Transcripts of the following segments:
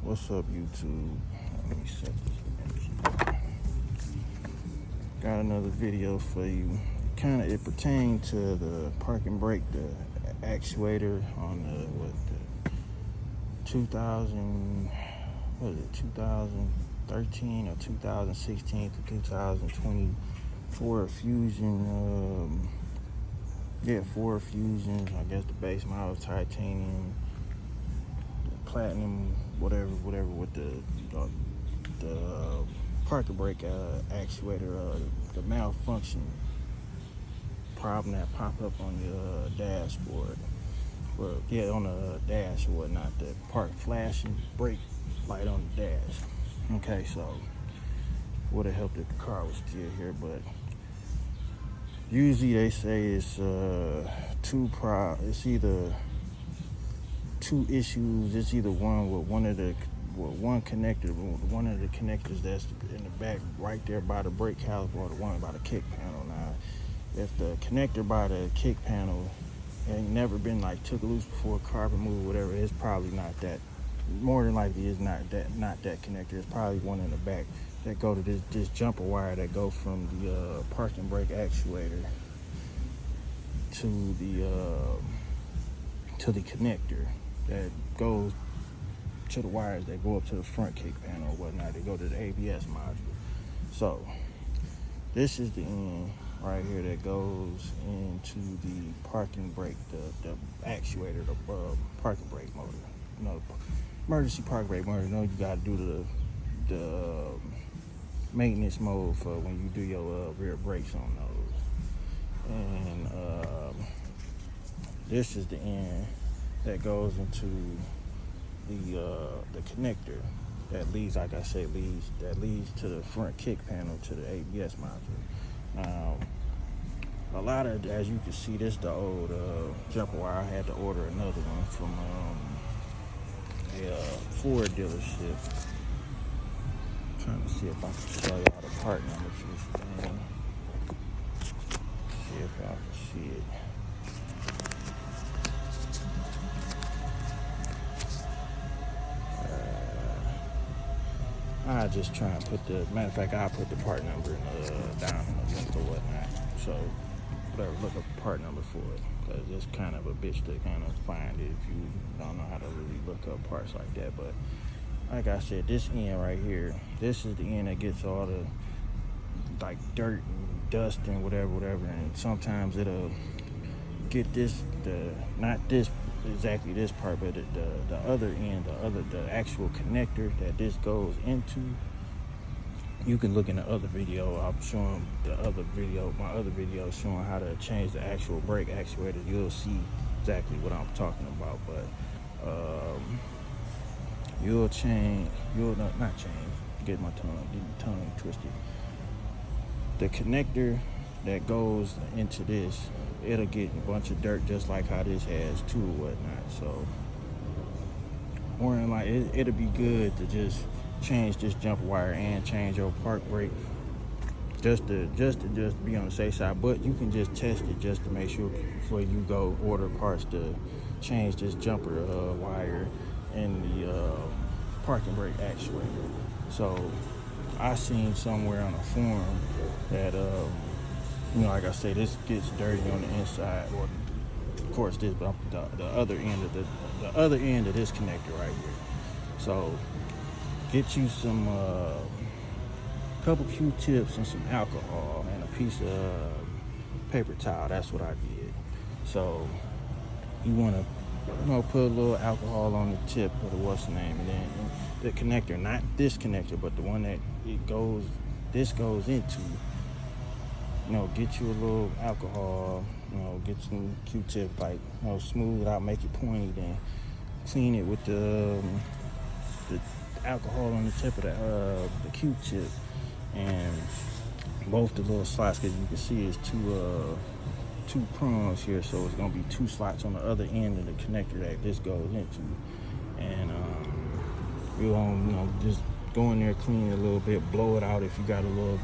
What's up, YouTube? Let me set this up. Got another video for you. It pertains to the park and brake, the actuator on the 2013 or 2016 to 2020 Ford Fusion. Ford Fusions. I guess the base model titanium, platinum, whatever with the park and brake actuator, the malfunction problem that popped up on your dashboard. Well, yeah, on the dash or whatnot, the park flashing brake light on the dash. Okay, so would have helped if the car was still here, but usually they say it's it's either two issues. It's either one with one of the connectors that's in the back right there by the brake caliper, or the one by the kick panel. Now, if the connector by the kick panel ain't never been like took loose before, carpet move, whatever, it's probably not that. More than likely, it's not that connector. It's probably one in the back that go to this jumper wire that go from the park and brake actuator to the connector that goes to the wires that go up to the front kick panel or whatnot. They go to the ABS module. So this is the end right here that goes into the parking brake, the actuator, the parking brake motor. You know, emergency park brake motor. You know, you got to do the maintenance mode for when you do your rear brakes on those. And this is the end that goes into the connector that leads, like I said, leads to the front kick panel, to the ABS module. Now, a lot of, as you can see, this the old jumper wire. I had to order another one from a Ford dealership. I'm trying to see if I can show y'all the part number for this thing. See if y'all can see it. I just try and put matter of fact, I'll put the part number down in the link or whatnot. So, whatever, look up the part number for it, because it's kind of a bitch to kind of find it if you don't know how to really look up parts like that. But like I said, this end right here, this is the end that gets all the like dirt and dust and whatever, and sometimes it'll get not this exactly this part, but the other end, the actual connector that this goes into. You can look in the other video. I'm showing my other video showing how to change the actual brake actuator. You'll see exactly what I'm talking about. But you'll not change. Get my tongue twisted. The connector that goes into this, it'll get a bunch of dirt just like how this has too or whatnot. So more than like it'll be good to just change this jumper wire and change your park brake just to be on the safe side. But you can just test it just to make sure before you go order parts to change this jumper wire and the parking brake actuator. So I seen somewhere on a forum that like I say, this gets dirty on the inside, or of course this, but the other end of the other end of this connector right here. So get you some couple Q-tips and some alcohol and a piece of paper towel. That's what I did. So you want to put a little alcohol on the tip of the what's the name, and then the connector, not this connector, but the one that this goes into. Get you a little alcohol, get some Q-tip, like, smooth it out, make it pointy, then clean it with the alcohol on the tip of the Q-tip, and both the little slots, because you can see it's two prongs here, so it's gonna be two slots on the other end of the connector that this goes into, and you just go in there, clean it a little bit, blow it out if you got a little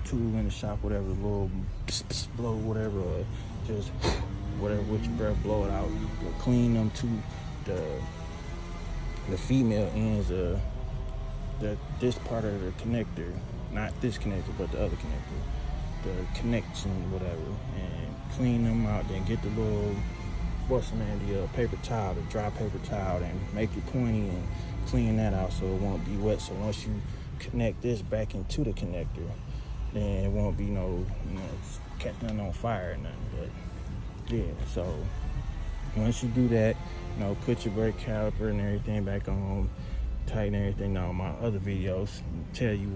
tool in the shop, whatever, a little blow, whatever, or just whatever with your breath, blow it out. You'll clean them to the female ends of this part of the connector, not this connector, but the other connector, the connection, whatever, and clean them out. Then get the little, the paper towel, the dry paper towel, and make it pointy and clean that out so it won't be wet. So once you connect this back into the connector, then it won't be catch nothing on fire or nothing. But yeah, so once you do that, put your brake caliper and everything back on, tighten everything. Now my other videos tell you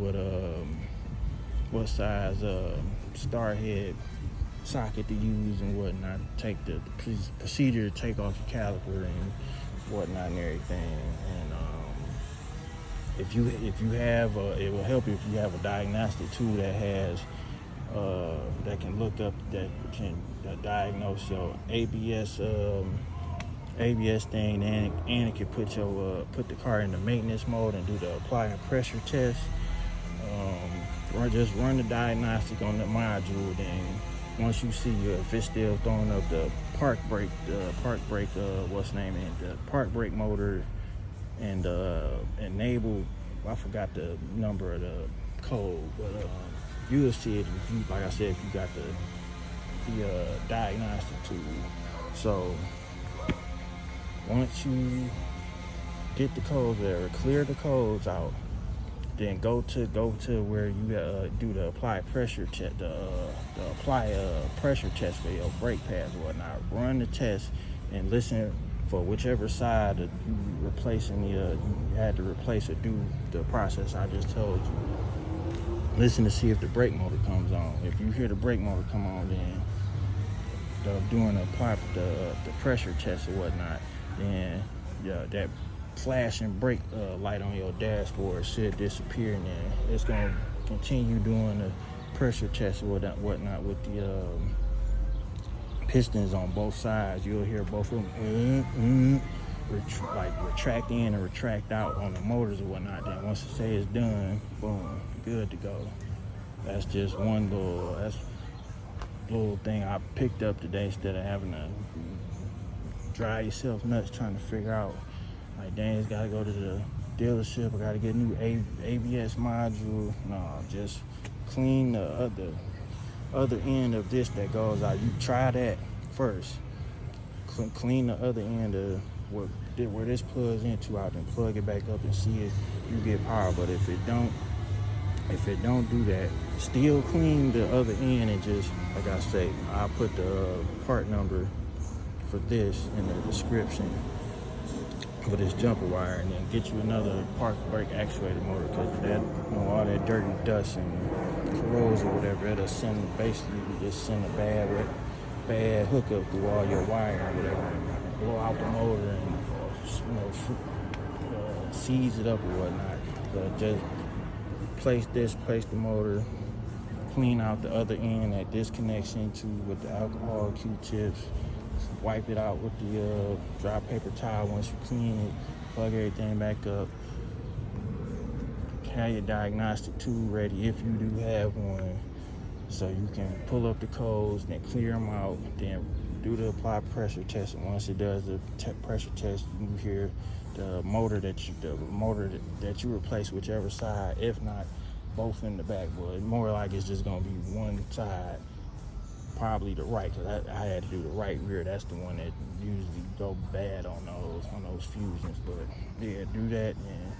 what size star head socket to use and whatnot. Take the procedure to take off your caliper and whatnot and everything. And if you have it will help you if you have a diagnostic tool that has that can look up, that can diagnose your ABS thing, and it can put the car in the maintenance mode and do the apply and pressure test. Just run the diagnostic on the module. Then once you see if it's still throwing up the park brake motor and enable, I forgot the number of the code, but you'll see it if you, like I said, if you got the diagnostic tool. So once you get the codes there, clear the codes out, then go to where you do the apply pressure test, the apply pressure test for your brake pads and whatnot. Run the test and listen for whichever side that you replacing you had to replace or do the process I just told you. Listen to see if the brake motor comes on. If you hear the brake motor come on, then doing the pressure test or whatnot, then that flashing brake light on your dashboard should disappear, and then it's going to continue doing the pressure test or whatnot with the pistons on both sides. You'll hear both of them retract in and retract out on the motors or whatnot. Then once it says it's done, boom, good to go. That's just one little thing I picked up today, instead of having to drive yourself nuts trying to figure out, like, dang, it's gotta go to the dealership, I gotta get a new ABS module. No, just clean the other end of this that goes out. You try that first. Clean the other end of where this plugs into out, and plug it back up and see if you get power. But if it don't do that, still clean the other end, and just, like I say, I'll put the part number for this in the description for this jumper wire, and then get you another park brake actuator motor, because that, all that dirty dust and corrosion or whatever, it'll basically just send a bad hookup through all your wire or whatever, and blow out the motor and seize it up or whatnot. So just place the motor, clean out the other end that this connects into with the alcohol Q-tips, wipe it out with the dry paper towel. Once you clean it, plug everything back up, have your diagnostic tool ready if you do have one, so you can pull up the codes, then clear them out, then do the apply pressure test. And once it does the pressure test, you hear the motor that you replace whichever side, if not both in the back. But more like it's just gonna be one side, probably the right, because I had to do the right rear. That's the one that usually go bad on those fusions. But yeah, do that, and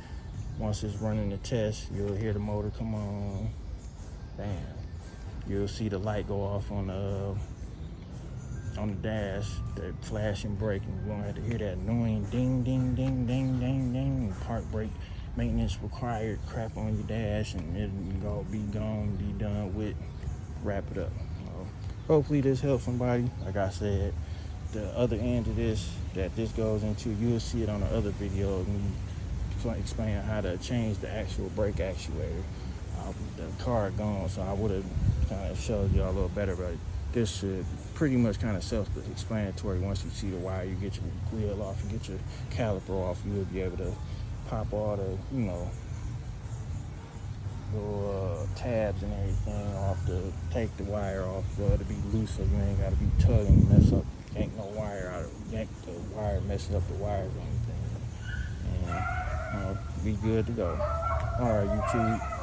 once it's running the test, you'll hear the motor come on. Bam. You'll see the light go off on the dash, that flashing brake, and you're gonna have to hear that annoying ding, ding, ding, ding, ding, ding, park brake maintenance required crap on your dash, and it'll be gone, be done with, wrap it up. Hopefully this helps somebody. Like I said, the other end of this that this goes into, you'll see it on the other video, and explain how to change the actual brake actuator. The car gone, so I would have kind of showed y'all a little better, but this should pretty much kind of self-explanatory. Once you see the wire, you get your wheel off, you get your caliper off, you'll be able to pop all the, little tabs and everything off, to take the wire off, to be loose, so you ain't got to be tugging and mess up, yank no wire out, yank the wire, messing up the wires or anything. And be good to go. All right, YouTube.